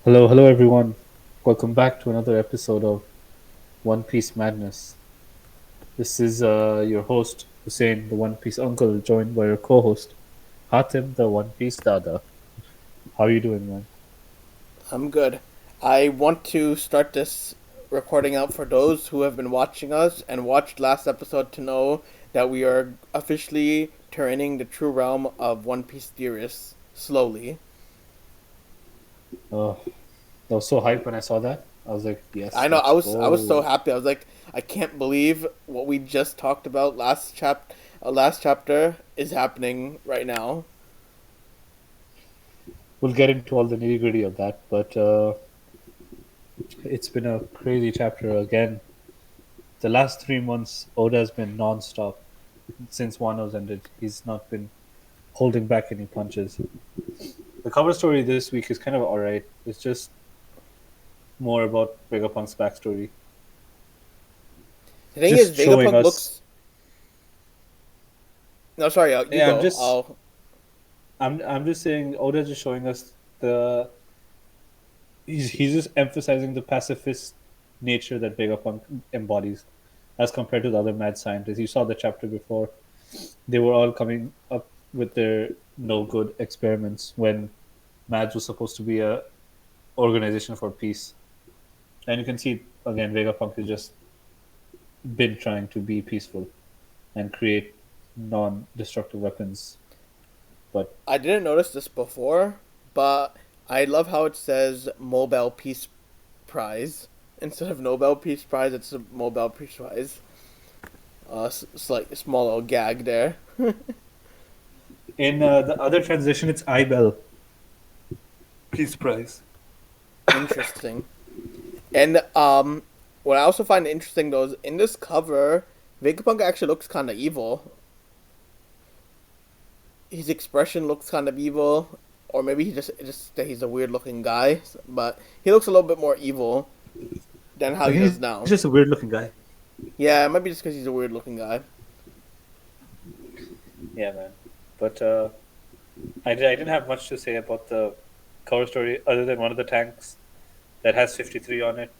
Hello everyone. Welcome back to another episode of One Piece Madness. This is your host Hussein, the One Piece uncle, joined by your co-host Hatim, the One Piece dada. How are you doing, man? I'm good. I want to start this recording out for those who have been watching us and watched last episode to know that we are officially turning the true realm of One Piece theorists slowly. Uh, I was so hyped when I saw that. I was like, I yes, know let's I was so go. happy. I was like, I can't believe what we just talked about last chapter is happening right now. We'll get into all the nitty gritty of that, but it's been a crazy chapter again. The last 3 months, Oda has been non-stop since Wano's ended. He's not been holding back any punches. The cover story this week is kind of alright. It's just more about Vegapunk's backstory. The thing is, Just showing Vegapunk us. looks. No, sorry, you Yeah, I'm go. just. I'll. I'm just saying. Oda's just showing us the. He's just emphasizing the pacifist nature that Vegapunk embodies, as compared to the other mad scientists. You saw the chapter before. They were all coming up with their no good experiments when Mads was supposed to be a organization for peace. And you can see again, Vegapunk has just been trying to be peaceful and create non-destructive weapons. But I didn't notice this before, but I love how it says Mobile Peace Prize instead of Nobel Peace Prize. It's a Mobile Peace Prize. Slight small little gag there. in the other transition, it's Ibel Peace Prize. Interesting. And what I also find interesting though is in this cover, Vegapunk actually looks kind of evil. His expression looks kind of evil, or maybe he just he's a weird looking guy, but he looks a little bit more evil than how I he think does he's now. just a weird-looking guy. Yeah, it might be just because he's a weird looking guy. Yeah, man. But I didn't have much to say about the cover story other than one of the tanks that has 53 on it.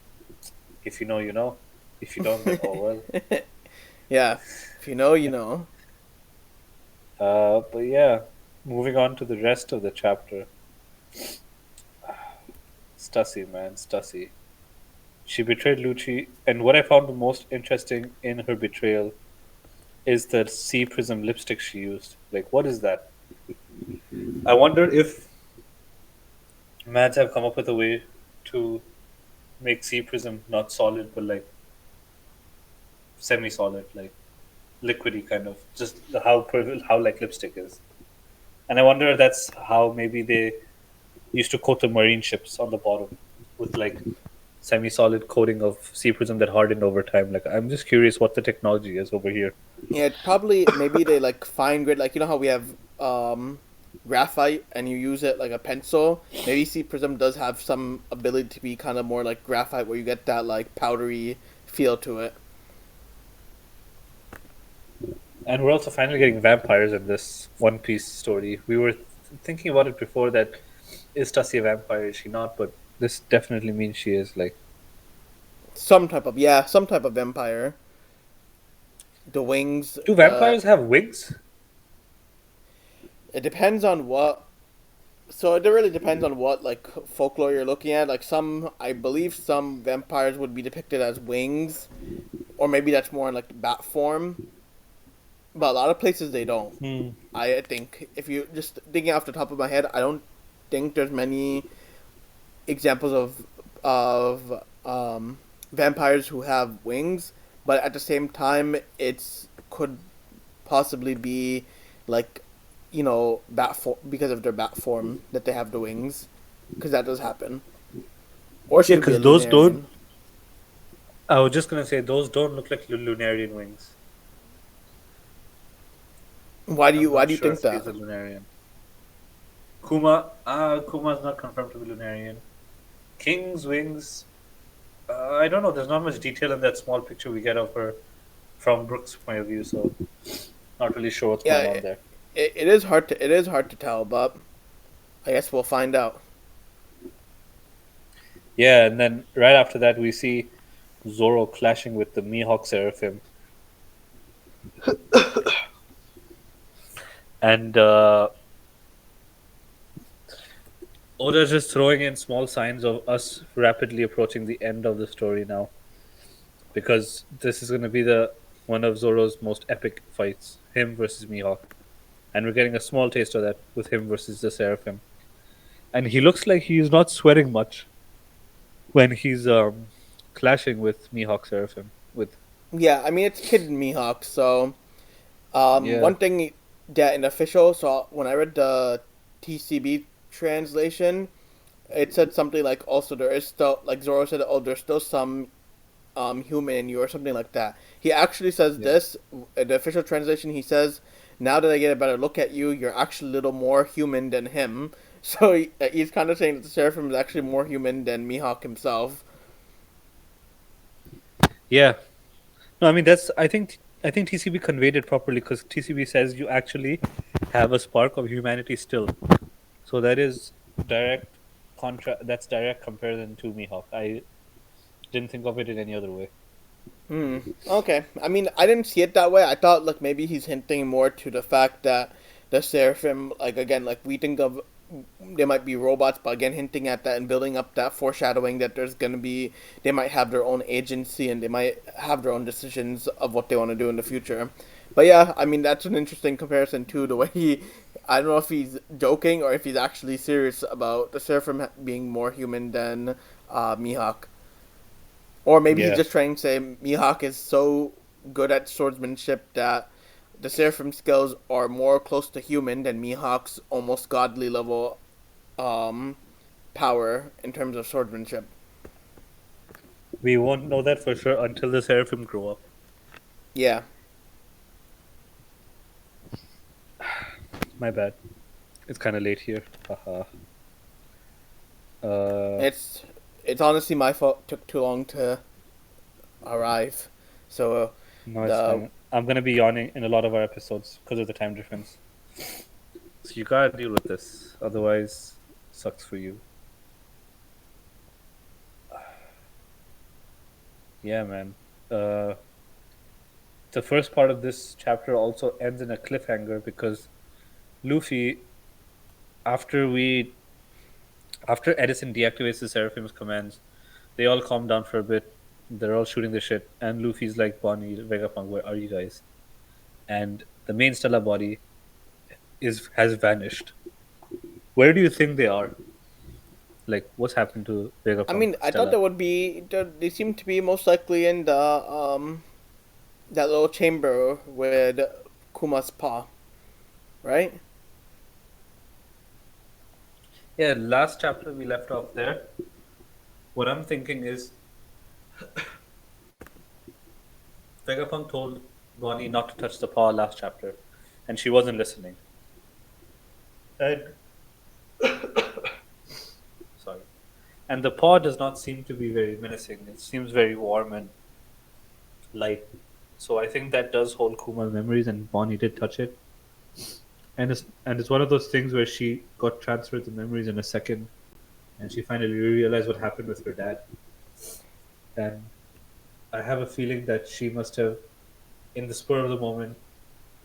If you know, you know. If you don't, then oh well. Yeah, if you know, you know. But yeah, moving on to the rest of the chapter. Stussy, man, Stussy. She betrayed Lucci, and what I found the most interesting in her betrayal is the sea prism lipstick she used. Like, what is that? I wonder if Mads have come up with a way to make sea prism not solid, but like semi-solid, like liquidy kind of, just how like lipstick is. And I wonder if that's how maybe they used to coat the marine ships on the bottom with like semi-solid coating of sea prism that hardened over time. Like, I'm just curious what the technology is over here. Yeah, it's probably maybe they like fine grit, like you know how we have graphite and you use it like a pencil. Maybe C Prism does have some ability to be kind of more like graphite, where you get that like powdery feel to it. And we're also finally getting vampires in this One Piece story. We were thinking about it before that is Tassie a vampire? Is she not? But this definitely means she is. Like, Some type of vampire. The wings. do vampires have wings? It depends on what. So it really depends on what like folklore you're looking at. Like some, I believe some vampires would be depicted as wings, or maybe that's more in like the bat form. But a lot of places they don't. Hmm. I think if you just thinking off the top of my head, I don't think there's many examples of vampires who have wings. But at the same time, it's could possibly be like because of their bat form that they have the wings, because that does happen. Or she Yeah, could be a because those don't. Lunarian. I was just gonna say those don't look like Lunarian wings. I'm Why not do you sure think if he's that? a Lunarian. Kuma's not confirmed to be Lunarian. King's wings. I don't know. There's not much detail in that small picture we get of her from Brooks' point of view, so not really sure what's Yeah, going on there. it is hard to tell, but I guess we'll find out. Yeah, and then right after that, we see Zoro clashing with the Mihawk Seraphim, and Oda's just throwing in small signs of us rapidly approaching the end of the story now, because this is going to be the one of Zoro's most epic fights, him versus Mihawk, and we're getting a small taste of that with him versus the Seraphim, and he looks like he's not sweating much when he's clashing with Mihawk Seraphim. With Yeah, I mean it's Kid Mihawk. So yeah, one thing that in official, so when I read the TCB translation, it said something like also there is still like Zoro said, oh, there's still some human in you or something like that. He actually says yeah, this in the official translation. He says, "Now that I get a better look at you, you're actually a little more human than him." So he's kind of saying that the Seraphim is actually more human than Mihawk himself. yeah. No, I mean that's. I think TCB conveyed it properly because TCB says you actually have a spark of humanity still. So that is direct That's direct comparison to Mihawk. I didn't think of it in any other way. Hmm. Okay. I mean, I didn't see it that way. I thought like maybe he's hinting more to the fact that the Seraphim, like again, like we think of they might be robots, but again, hinting at that and building up that foreshadowing that there's gonna be they might have their own agency and they might have their own decisions of what they want to do in the future. But yeah, I mean that's an interesting comparison too. The way he, I don't know if he's joking or if he's actually serious about the Seraphim being more human than Mihawk. Or maybe he's Yeah, just trying to say Mihawk is so good at swordsmanship that the Seraphim skills are more close to human than Mihawk's almost godly level um, power in terms of swordsmanship. we won't know that for sure until the Seraphim grow up. Yeah, My bad. It's kind of late here. Haha. Uh, it's it's honestly my fault. It took too long to arrive. So no, it's the fine. I'm gonna be yawning in a lot of our episodes because of the time difference. So you gotta deal with this. Otherwise, sucks for you. Yeah, man. Uh, the first part of this chapter also ends in a cliffhanger because Luffy, after we after Edison deactivates the Seraphim's commands, they all calm down for a bit. They're all shooting the shit, and Luffy's like, "Bonnie, Vegapunk, where are you guys?" And the main Stella body is has vanished. Where do you think they are? Like, what's happened to I Vegapunk, mean I thought Stella? there would be they seem to be most likely in the that little chamber with Kuma's paw, right? Yeah, last chapter we left off there. What I'm thinking is Vegapunk told Bonnie not to touch the paw last chapter, and she wasn't listening. And sorry. And the paw does not seem to be very menacing. It seems very warm and light. So I think that does hold Kuma's memories, and Bonnie did touch it. And it's one of those things where she got transferred the memories in a second, and she finally realized what happened with her dad. And I have a feeling that she must have, in the spur of the moment,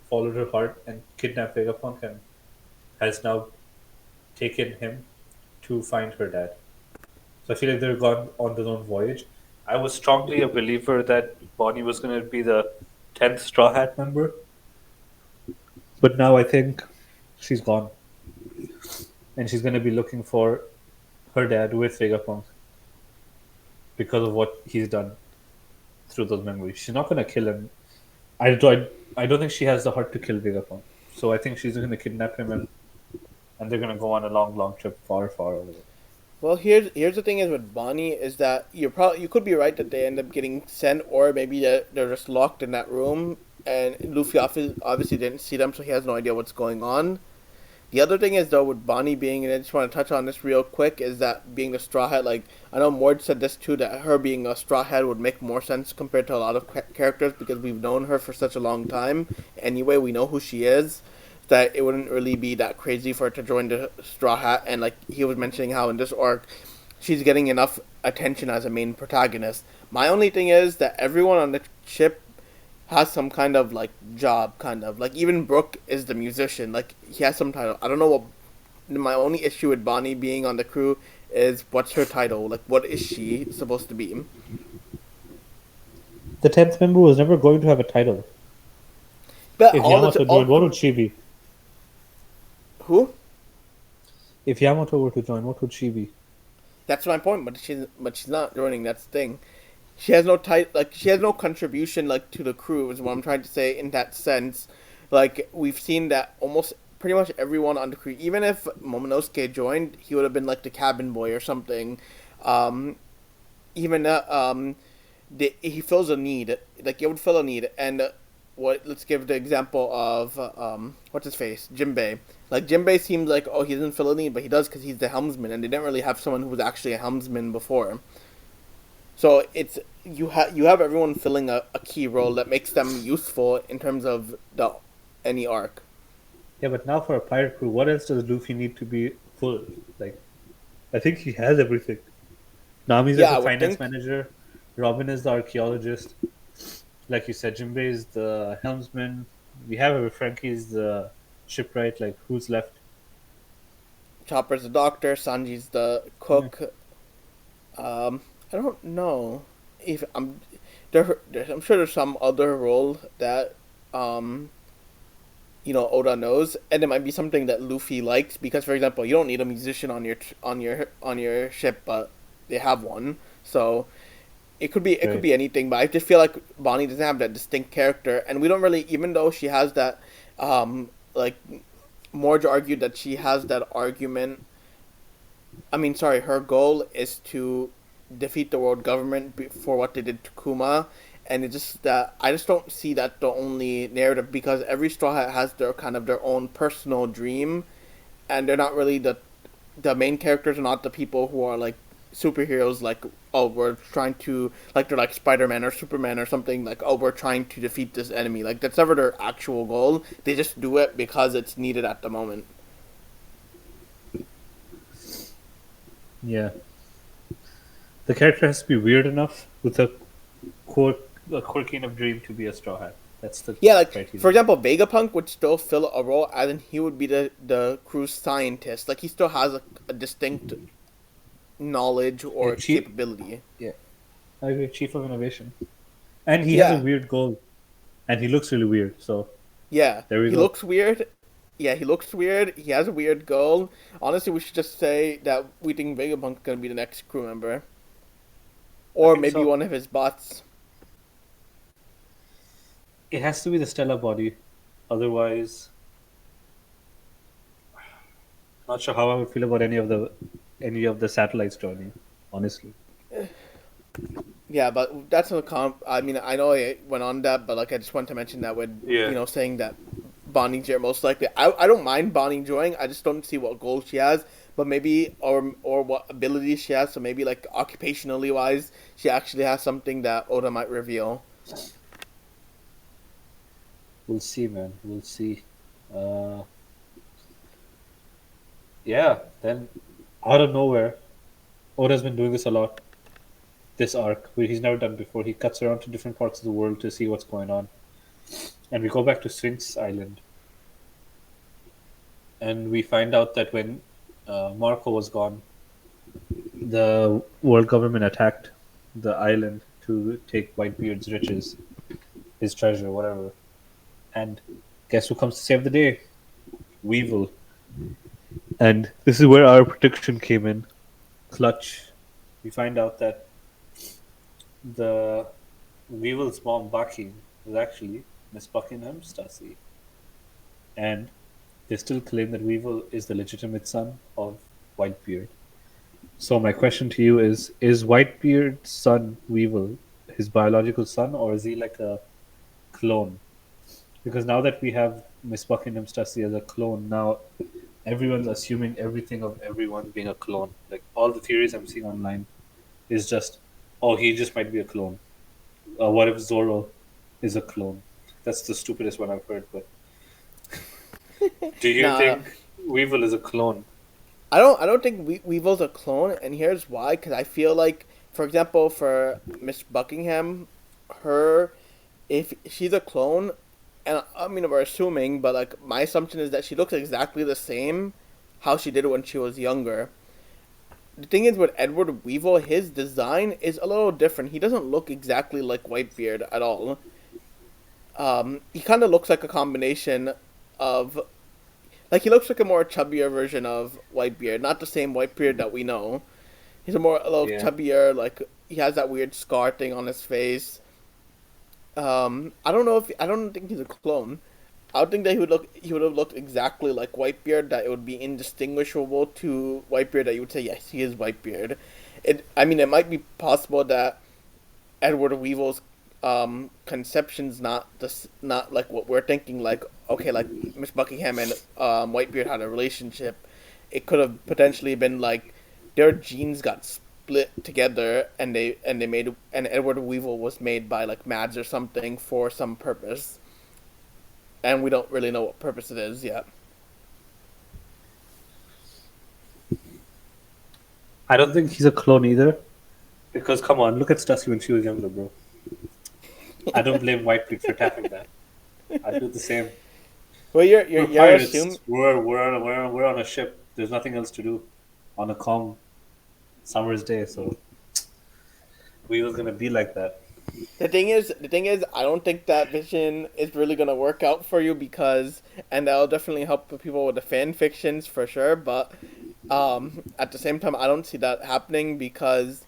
followed her heart and kidnapped Vegapunk, and has now taken him to find her dad. So I feel like they're gone on their own voyage. I was strongly a believer that Bonnie was going to be the 10th Straw Hat member, but now I think she's gone, and she's going to be looking for her dad with Vegapunk because of what he's done through those memories. She's not going to kill him. I don't think she has the heart to kill Vegapunk. So I think she's going to kidnap him, and they're going to go on a long, long trip far, far away. Well, here's the thing is with Bonnie is that you could be right that they end up getting sent, or maybe they're just locked in that room, and Luffy obviously didn't see them, so he has no idea what's going on. The other thing is though with Bonnie being, and I just want to touch on this real quick, is that being the Straw Hat. Like I know Mord said this too, that her being a Straw Hat would make more sense compared to a lot of characters because we've known her for such a long time. Anyway, we know who she is. That it wouldn't really be that crazy for her to join the Straw Hat. And like he was mentioning how in this arc, she's getting enough attention as a main protagonist. My only thing is that everyone on the ship has some kind of like job, kind of like even Brooke is the musician. Like he has some title. I don't know what. My only issue with Bonnie being on the crew is what's her title? Like what is she supposed to be? The 10th member was never going to have a title. But If all the Yamato all joined, what would she be? who? If Yamato were to join, what would she be? That's my point. But she's not joining. That's the thing. She has no like she has no contribution like to the crew is what I'm trying to say in that sense. Like we've seen that almost pretty much everyone on the crew, even if Momonosuke joined, he would have been like the cabin boy or something. Um, even he fills a need, like it would fill a need. And what? Let's give the example of what's his face, Jinbei. Like Jinbei seems like oh he doesn't fill a need, but he does because he's the helmsman, and they didn't really have someone who was actually a helmsman before. So it's you have everyone filling a key role that makes them useful in terms of the any arc. Yeah, but now for a pirate crew, what else does Luffy need to be full? Like, I think he has everything. Nami's like Yeah, the I would finance think manager. Robin is the archaeologist. Like you said, Jinbei is the helmsman. We have Frankie's the shipwright. Like, who's left? Chopper's the doctor, Sanji's the Yeah. cook. I don't know if I'm sure there's some other role that um Oda knows, and it might be something that Luffy likes because, for example, you don't need a musician on your ship, but they have one. So it could Right. be anything, but I just feel like Bonnie doesn't have that distinct character, and we don't really, even though she has that, like Morge argued that she has that argument. I mean, sorry, her goal is to defeat the world government for what they did to Kuma, and it's just that I just don't see that the only narrative because every Straw Hat has their kind of their own personal dream, and they're not really the main characters are not the people who are like superheroes like oh we're trying to like they're like Spider-Man or Superman or something like oh we're trying to defeat this enemy like that's never their actual goal. They just do it because it's needed at the moment. Yeah. The character has to be weird enough with quirk, a quirky enough dream to be a straw hat. That's the Yeah, like for criteria. example, Vegapunk would still fill a role as in he would be the crew's scientist. Like he still has a distinct knowledge Yeah, or chief. capability. Yeah, I agree. Chief of innovation, and he has a Yeah, weird goal, and he looks really weird. So yeah. there we He go. looks weird. Yeah, he looks weird. He has a weird goal. Honestly, we should just say that we think Vegapunk's gonna be the next crew member, I or think maybe so. one of his bots. It has to be the stellar body, otherwise, not sure how I would feel about any of the satellites joining. Honestly, Yeah, but that's a comp. I mean, I know I went on that, but like I just wanted to mention that when yeah. saying that Bonnie J most likely. I don't mind Bonnie joining. I just don't see what goal she has, but maybe or what abilities she has. So maybe like occupationally wise, she actually has something that Oda might reveal. We'll see, man. We'll see. Uh, yeah. Then, out of nowhere, Oda's been doing this a lot. This arc, where he's never done before. He cuts around to different parts of the world to see what's going on, and we go back to Sphinx Island, and we find out that when Marco was gone, the world government attacked the island to take Whitebeard's riches, his treasure, whatever. And guess who comes to save the day? Weevil. And this is where our prediction came in. Clutch. We find out that the Weevil's mom, Baki, was actually Miss Buckingham Stussy. And they still claim that Weevil is the legitimate son of Whitebeard. So my question to you is Whitebeard's son Weevil his biological son, or is he like a clone? Because now that we have Miss Buckingham Stussy as a clone, now everyone's assuming everything of everyone being a clone. Like all the theories I'm seeing online is just, oh, he just might be a clone. What if Zoro is a clone? That's the stupidest one I've heard. But do you Nah, think Weevil is a clone? I don't think Weevil's a clone, and here's why. Because I feel like, for example, for Miss Buckingham, her if she's a clone, and I mean we're assuming, but like my assumption is that she looks exactly the same, how she did when she was younger. The thing is with Edward Weevil, his design is a little different. He doesn't look exactly like Whitebeard at all. He kind of looks like a combination of like he looks like a more chubbier version of Whitebeard, not the same Whitebeard that we know. He's a little Yeah. chubbier, like he has that weird scar thing on his face. I don't think he's a clone. I would think that he would have looked exactly like Whitebeard. That it would be indistinguishable to Whitebeard. That you would say yes, he is Whitebeard. I mean, it might be possible that Edward Weevil's conception's not like what we're thinking. Like okay, like Miss Buckingham and Whitebeard had a relationship. It could have potentially been like their genes got split together, and they made and Edward Weevil was made by like Mads or something for some purpose, and we don't really know what purpose it is yet. I don't think he's a clone either. Because come on, look at Stussy when she was younger, bro. I don't blame Whitebeard for tapping that. I do the same. Well, We're you're assuming. pirates. We're on a ship. There's nothing else to do on a calm summer's day. So we was gonna be like that. The thing is, I don't think that vision is really gonna work out for you because, and that'll definitely help the people with the fan fictions for sure. But at the same time, I don't see that happening because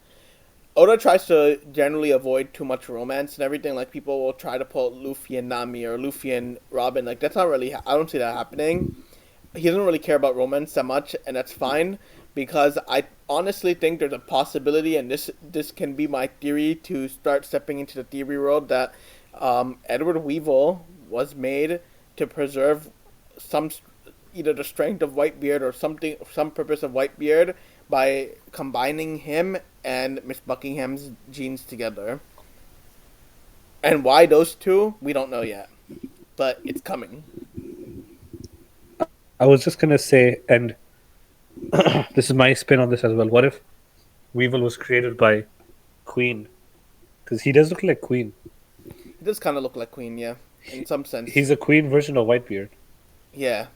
Oda tries to generally avoid too much romance and everything. Like people will try to pull Luffy and Nami or Luffy and Robin. Like that's not really. I don't see that happening. He doesn't really care about romance that much, and that's fine because I honestly think there's a possibility, and this can be my theory to start stepping into the theory world that Edward Weevil was made to preserve some either the strength of Whitebeard or something some purpose of Whitebeard by combining him and Miss Buckingham's genes together. And why those two, we don't know yet, but it's coming. I was just gonna say, and this is my spin on this as well. What if Weevil was created by Queen? Because he does look like Queen. It does kind of look like Queen, yeah, in some sense. He's a Queen version of Whitebeard. Yeah,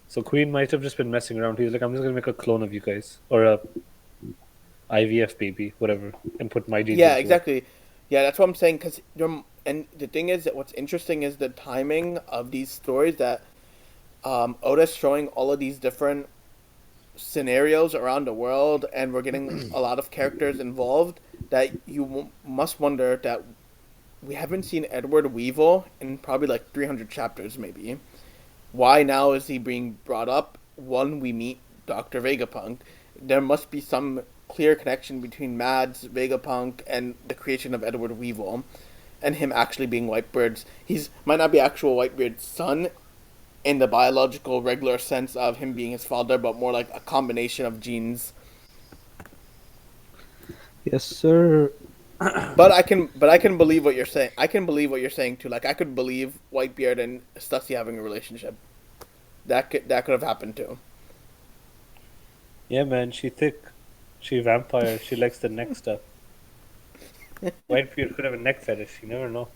So Queen might have just been messing around. He was like, I'm just gonna make a clone of you guys, or a IVF baby, whatever, and put my genes yeah, into it. exactly. Yeah, that's what I'm saying. Cause you're, and the thing is that what's interesting is the timing of these stories. That Oda's showing all of these different scenarios around the world, and we're getting a lot of characters involved. That must wonder that we haven't seen Edward Weevil in probably like 300 chapters, maybe. Why now is he being brought up? One, we meet Dr. Vegapunk. There must be some clear connection between Mads, Vegapunk, and the creation of Edward Weevil, and him actually being Whitebeard's. He's might not be actual Whitebeard's son in the biological regular sense of him being his father, but more like a combination of genes. Yes, sir. But I can believe what you're saying. I can believe what you're saying too. Like I could believe Whitebeard and Stussy having a relationship. That could have happened too. Yeah, man, she thick. She vampire. She likes the neck stuff. Whitebeard could have a neck fetish. You never know.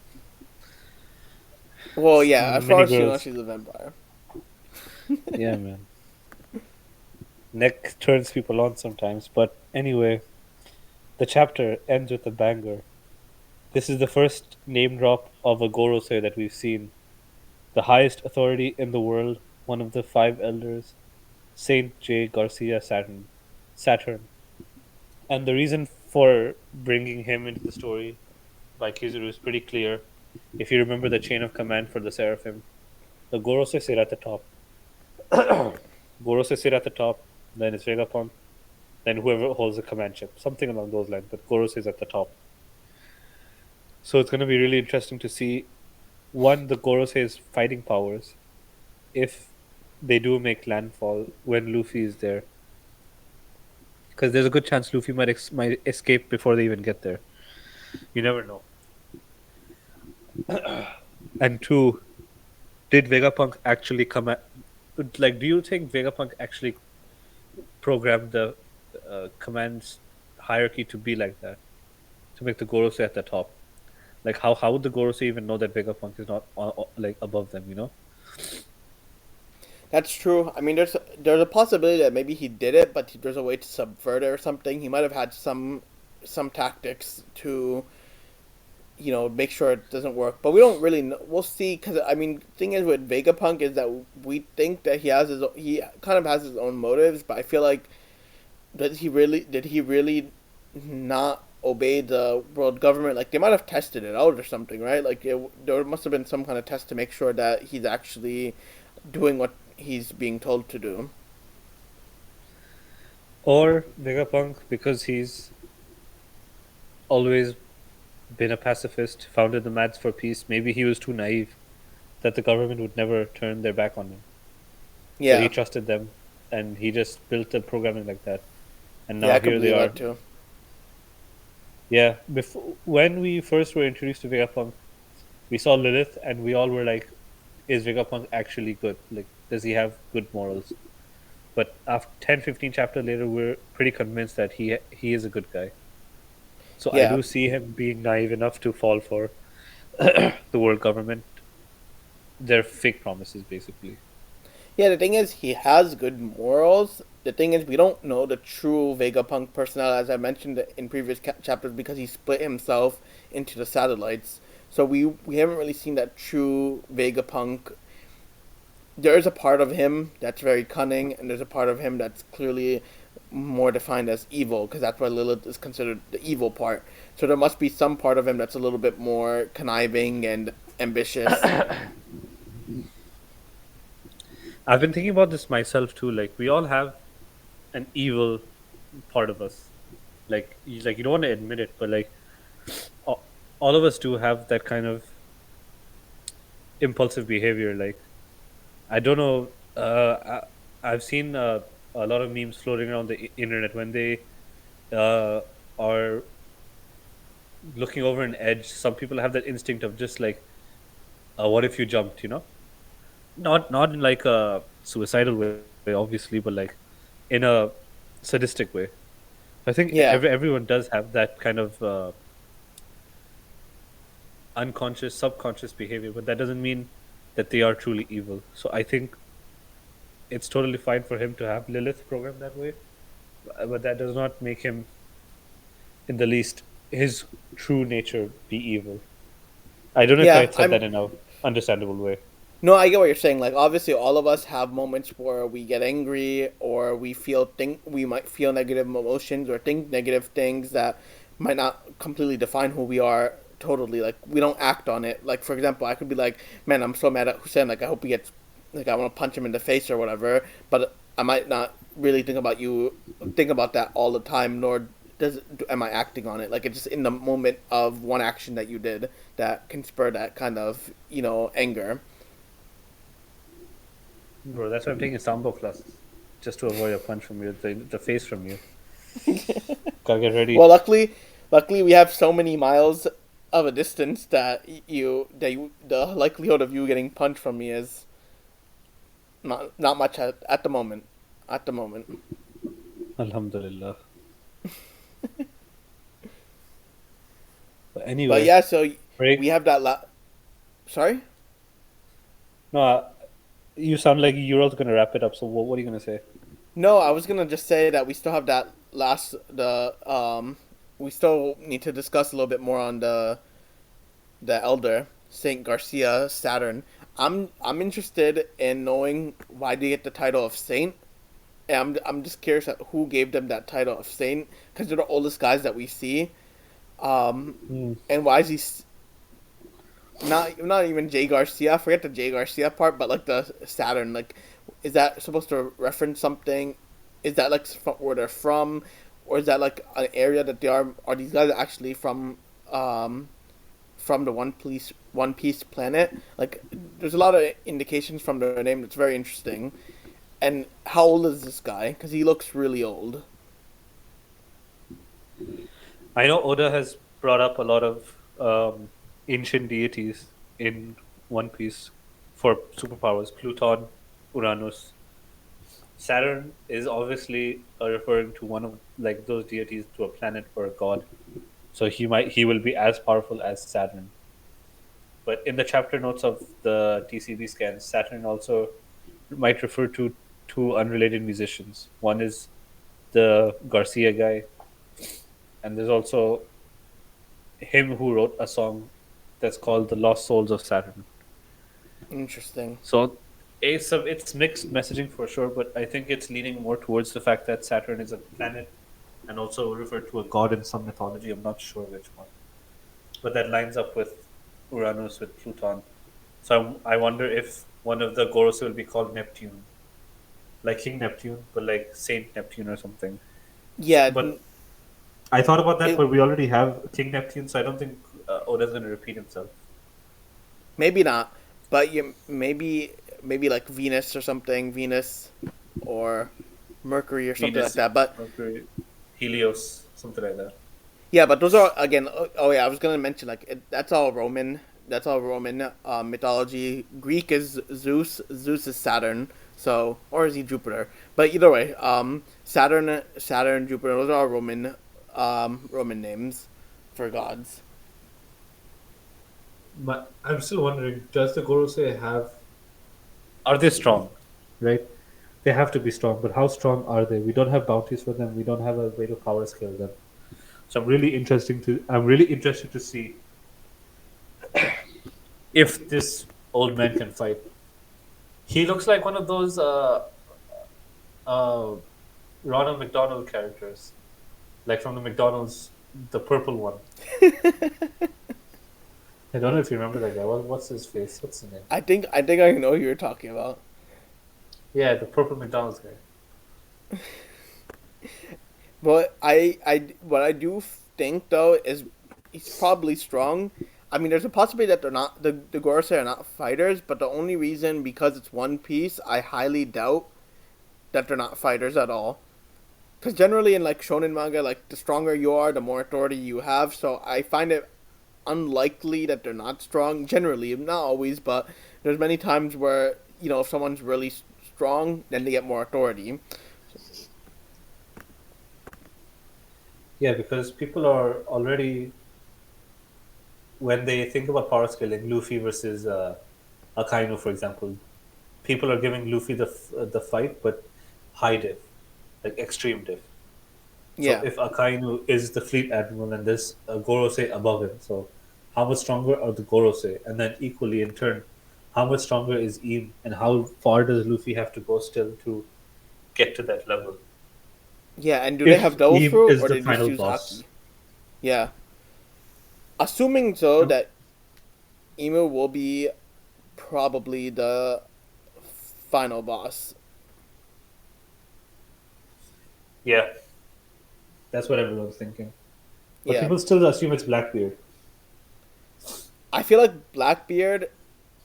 Well, yeah. As far Many as you know, girls. she's a vampire. Yeah, man. Neck turns people on sometimes. But anyway, the chapter ends with a banger. This is the first name drop of a Gorosei that we've seen. The highest authority in the world, one of the five elders, Saint J. Garcia Saturn. And the reason for bringing him into the story by Kizaru is pretty clear. If you remember the chain of command for the Seraphim, the Gorosei sit at the top. Gorosei sit at the top, then it's Vegapunk, then whoever holds the command chip. Something along those lines, but Gorosei is at the top. So it's going to be really interesting to see, one, the Gorosei's fighting powers, if they do make landfall when Luffy is there. Because there's a good chance Luffy might escape before they even get there. You never know. And two, did Vegapunk actually come at? Like, do you think Vegapunk actually program the commands hierarchy to be like that, to make the Gorosei at the top. Like how would the Gorosei even know that Vegapunk is not like above them? You know? That's true. I mean, there's a possibility that maybe he did it, but there's a way to subvert it or something. He might have had some tactics to make sure it doesn't work. But we don't really know. We'll see. Because I mean, thing is with Vegapunk is that we think that he kind of has his own motives, but I feel like did he really not obey the world government? Like they might have tested it out or something, right? Like there must have been some kind of test to make sure that he's actually doing what he's being told to do. Or Vegapunk, because he's always been a pacifist, founded the Mads for Peace. Maybe he was too naive that the government would never turn their back on him. That he Yeah, trusted them, and he just built the programming like that. And yeah, now I could here they believe are. that too. Yeah, before when we first were introduced to Vegapunk, we saw Lilith, and we all were like, "Is Vegapunk actually good? Like, does he have good morals?" But after 10, 15 chapters later, we're pretty convinced that he is a good guy. So I Yeah, do see him being naive enough to fall for the world government, their fake promises, basically. yeah. The thing is, he has good morals. The thing is, we don't know the true Vegapunk personality, as I mentioned in previous chapters, because he split himself into the satellites. So we haven't really seen that true Vegapunk. There is a part of him that's very cunning, and there's a part of him that's clearly more defined as evil, because that's why Lilith is considered the evil part. So there must be some part of him that's a little bit more conniving and ambitious. I've been thinking about this myself too. Like, we all have an evil part of us. Like you don't want to admit it, but like all of us do have that kind of impulsive behavior. Like, I don't know. I've seen a lot of memes floating around the internet when they uh, are looking over an edge. Some people have that instinct of just like, what if you jumped? You know, not in like a suicidal way, obviously, but like in a sadistic way. I think Yeah, everyone does have that kind of unconscious, subconscious behavior, but that doesn't mean that they are truly evil. So I think it's totally fine for him to have Lilith programmed that way, but that does not make him, in the least, his true nature be evil. I don't know if I yeah. said I'm that in a understandable way. No, I get what you're saying. Like, obviously, all of us have moments where we get angry, or we might feel negative emotions, or think negative things that might not completely define who we are totally. Like, we don't act on it. Like, for example, I could be like, "Man, I'm so mad at Hussein. Like, I hope he gets. Like, I want to punch him in the face or whatever." But I might not really think about that all the time. Nor am I acting on it. Like, it's just in the moment of one action that you did that can spur that kind of anger. Bro, that's why I'm taking sambo classes. Just to avoid a punch from you, the face from you. Gotta get Well, ready. luckily we have so many miles of a distance that the likelihood of you getting punched from me is not much at the moment. At the moment. Alhamdulillah. But But anyway, yeah, so we break. have that. Sorry. No, you sound like you're also gonna wrap it up. So what are you gonna say? No, I was gonna just say that we still have that last the we still need to discuss a little bit more on the elder Saint Garcia Saturn. I'm interested in knowing why they get the title of saint. And I'm just curious at who gave them that title of saint because they're the oldest guys that we see. Um, Hmm. and why is he not even Jay Garcia? Forget the Jay Garcia part, but like the Saturn. Like, is that supposed to reference something? Is that like where they're from, or is that like an area that they are? Are these guys actually um, from the One Piece planet? Like, there's a lot of indications from their name that's very interesting. And how old is this guy? Because he looks really old. I know Oda has brought up a lot of ancient deities in One Piece for superpowers: Pluton, Uranus. Saturn is obviously referring to one of like those deities, to a planet or a god. So he will be as powerful as Saturn. But in the chapter notes of the TCB scans, Saturn also might refer to two unrelated musicians. One is the Garcia guy, and there's also him who wrote a song that's called "The Lost Souls of Saturn." Interesting. So it's mixed messaging for sure, but I think it's leaning more towards the fact that Saturn is a planet and also referred to a god in some mythology. I'm not sure which one, but that lines up with Uranus with Pluton. So I wonder if one of the Gorosei will be called Neptune, like King Neptune, but like Saint Neptune or something. Yeah, But I thought about that, it but we already have King Neptune, so I don't think Oda's going to repeat himself. maybe not, but you maybe like Venus or something, Venus or Mercury or something like Venus, that. But Mercury, Helios, something like that. yeah, but those are again. Oh yeah, I was gonna mention like that's all Roman. That's all Roman mythology. Greek is Zeus. Zeus is Saturn. So or is he Jupiter? But either way, Saturn, Jupiter. Those are all Roman, Roman names for gods. But I'm still wondering, does the Gorosei have? Are they strong? Right? They have to be strong, but how strong are they? We don't have bounties for them. We don't have a way to power scale them. So I'm really interested to see if this old man can fight. He looks like one of those uh, Ronald McDonald characters, like from the McDonald's, the purple one. I don't know if you remember that guy. What's his face? What's his name? I think I know who you're talking about. Yeah, the purple McDonald's guy. What I do think though is he's probably strong. I mean, there's a possibility that they're not the Gorosei are not fighters, but the only reason because it's One Piece, I highly doubt that they're not fighters at all. Because generally in like shonen manga, like the stronger you are, the more authority you have. So I find it unlikely that they're not strong. Generally, not always, but there's many times where if someone's really strong, then they get more authority. Yeah, because people are already, when they think about power scaling, Luffy versus Akainu, for example, people are giving Luffy the fight, but high diff, like extreme diff. So Yeah, if Akainu is the fleet admiral and there's a Gorosei above him, so how much stronger are the Gorosei? And then equally in turn, how much stronger is Im, and how far does Luffy have to go still to get to that level? yeah. And do they If have devil Im fruit is or the they just final use boss, Haki? Yeah, assuming so Um, that Emu will be probably the final boss. yeah, that's what everyone's thinking. But Yeah, people still assume it's Blackbeard. I feel like Blackbeard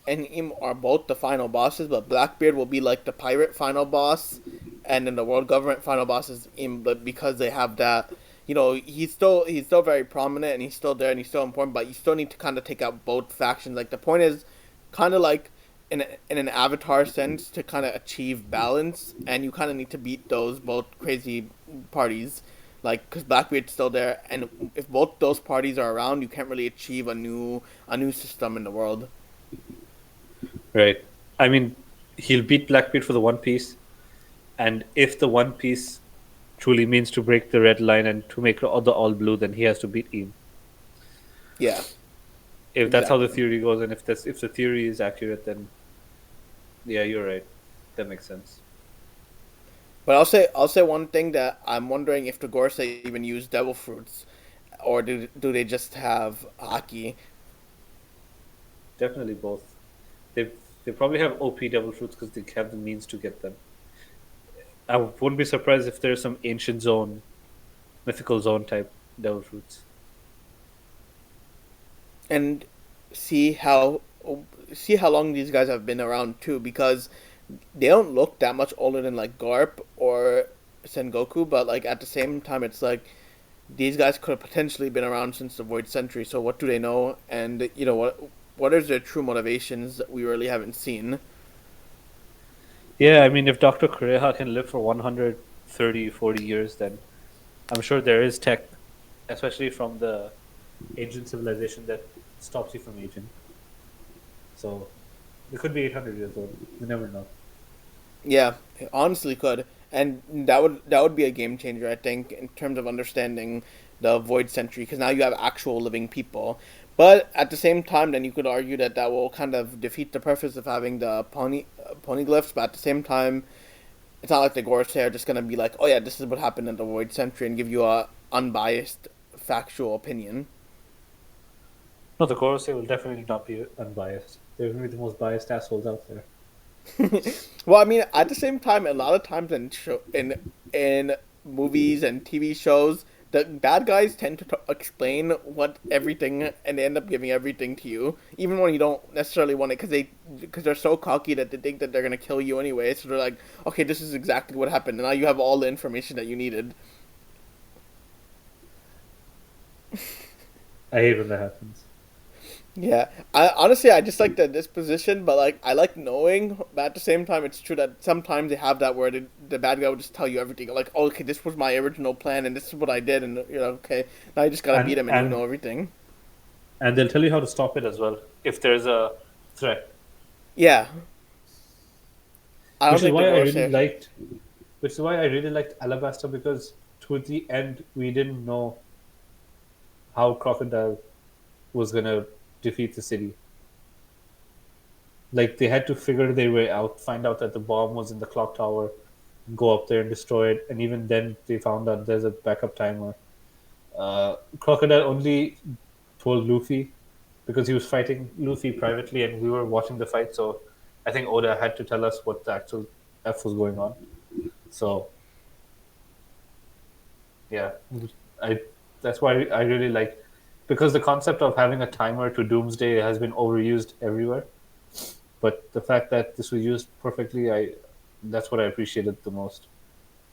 and Im are both the final bosses, but Blackbeard will be like the pirate final boss, and then the world government final boss is Im. But because they have that, he's still very prominent and he's still there and he's still important. But you still need to kind of take out both factions. Like the point is, kind of like in an Avatar sense to kind of achieve balance, and you kind of need to beat those both crazy parties. Like, because Blackbeard's still there, and if both those parties are around, you can't really achieve a new system in the world. Right. I mean, he'll beat Blackbeard for the One Piece, and if the One Piece truly means to break the red line and to make the all blue, then he has to beat Im. Yeah, If that's how the exactly. theory goes, and if the theory is accurate, then yeah, you're right. That makes sense. But I'll say one thing that I'm wondering if the Gorosei even use devil fruits, or do they just have Haki? Definitely both. They they probably have OP devil fruits because they have the means to get them. I wouldn't be surprised if there's some ancient zone, mythical zone type devil fruits. And see how see how long these guys have been around too, because they don't look that much older than like Garp or Sengoku, but like at the same time, it's like these guys could have potentially been around since the Void Century. So what do they know? And what is their true motivations that we really haven't seen? Yeah, I mean, if Dr. Kureha can live for 130, 40 years, then I'm sure there is tech, especially from the ancient civilization, that stops you from aging. So it could be 800 years old. You never know. Yeah, it honestly could, and that would be a game changer, I think, in terms of understanding the Void Century, because now you have actual living people. But at the same time, then you could argue that that will kind of defeat the purpose of having the ponyglyphs. But at the same time, it's not like the Gorosei are just gonna be like, oh yeah, this is what happened in the Void Century, and give you a unbiased, factual opinion. No, the Gorosei will definitely not be unbiased. They're going to be the most biased assholes out there. Well, I mean, at the same time, a lot of times in movies and TV shows, the bad guys tend to explain what everything, and they end up giving everything to you, even when you don't necessarily want it, because they're so cocky that they think that they're gonna kill you anyway. So they're like, okay, this is exactly what happened, and now you have all the information that you needed. I hate when that happens. Yeah, I honestly I just like the disposition, but like I like knowing. But at the same time, it's true that sometimes they have that where the bad guy will just tell you everything. Like, oh, okay, this was my original plan, and this is what I did, and you're like, okay, now you just gotta And beat him, and you and know everything. and they'll tell you how to stop it as well if there's a threat. Yeah, I don't Which is think the why I Gorosei really actually. liked which is why I really liked Alabasta, because to the end we didn't know how Crocodile was gonna defeat the city. Like they had to figure their way out, find out that the bomb was in the clock tower, go up there and destroy it, and even then they found out there's a backup timer. Crocodile only told Luffy because he was fighting Luffy privately and we were watching the fight, so I think Oda had to tell us what the actual F was going on. So yeah, I that's why I really like, because the concept of having a timer to Doomsday has been overused everywhere. But the fact that this was used perfectly, I that's what I appreciated the most.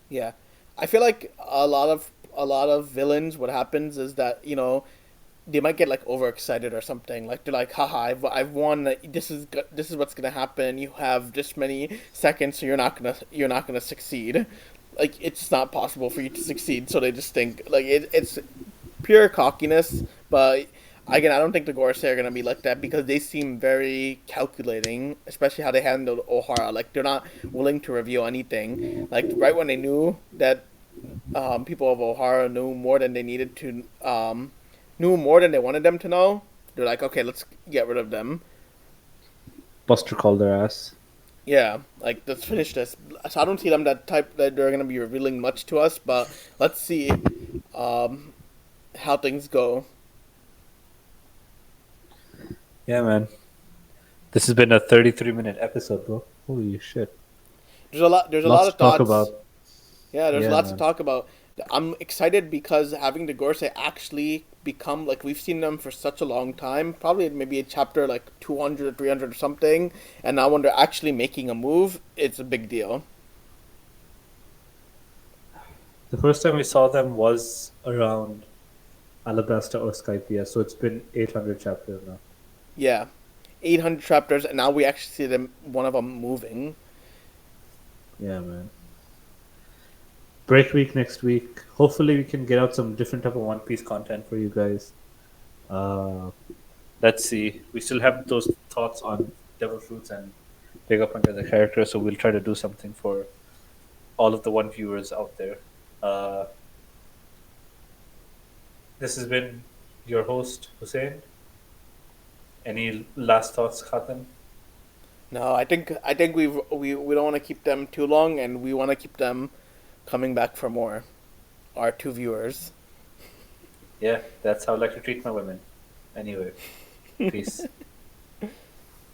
Yeah, I feel like a lot of villains. What happens is that they might get like overexcited or something. Like they're like, haha, I've won. This is what's gonna happen. You have this many seconds, so you're not gonna succeed. Like it's not possible for you to succeed. So they just think like it's pure cockiness. But again, I don't think the Gorosei are gonna be like that because they seem very calculating, especially how they handled Ohara. Like they're not willing to reveal anything. Like right when they knew that people of Ohara knew more than they wanted them to know. They're like, okay, let's get rid of them. Buster called their ass. Yeah, like let's finish this. So I don't see them that type that they're gonna be revealing much to us, but let's see um, how things go. Yeah, man. This has been a 33-minute episode, bro. Holy shit. There's a lot Lots of to talk about. thoughts. Yeah, there's Yeah, lots to man. talk about. I'm excited because having the Gorse actually become like we've seen them for such a long time, probably maybe a chapter like 200 or 300 or something, and now when they're actually making a move, it's a big deal. The first time we saw them was around Alabasta or Skypiea, so it's been 800 chapters now. Yeah, 800 chapters, and now we actually see one of them moving. Yeah, man. Break week next week. Hopefully, we can get out some different type of One Piece content for you guys. Uh, let's see. We still have those thoughts on Devil Fruits and Vegapunk as a character, so we'll try to do something for all of the One viewers out there. Uh, this has been your host, Hussein. Any last thoughts, Khatam? No, I think we don't want to keep them too long, and we want to keep them coming back for more. Our two viewers. Yeah, that's how I like to treat my women. Anyway, peace.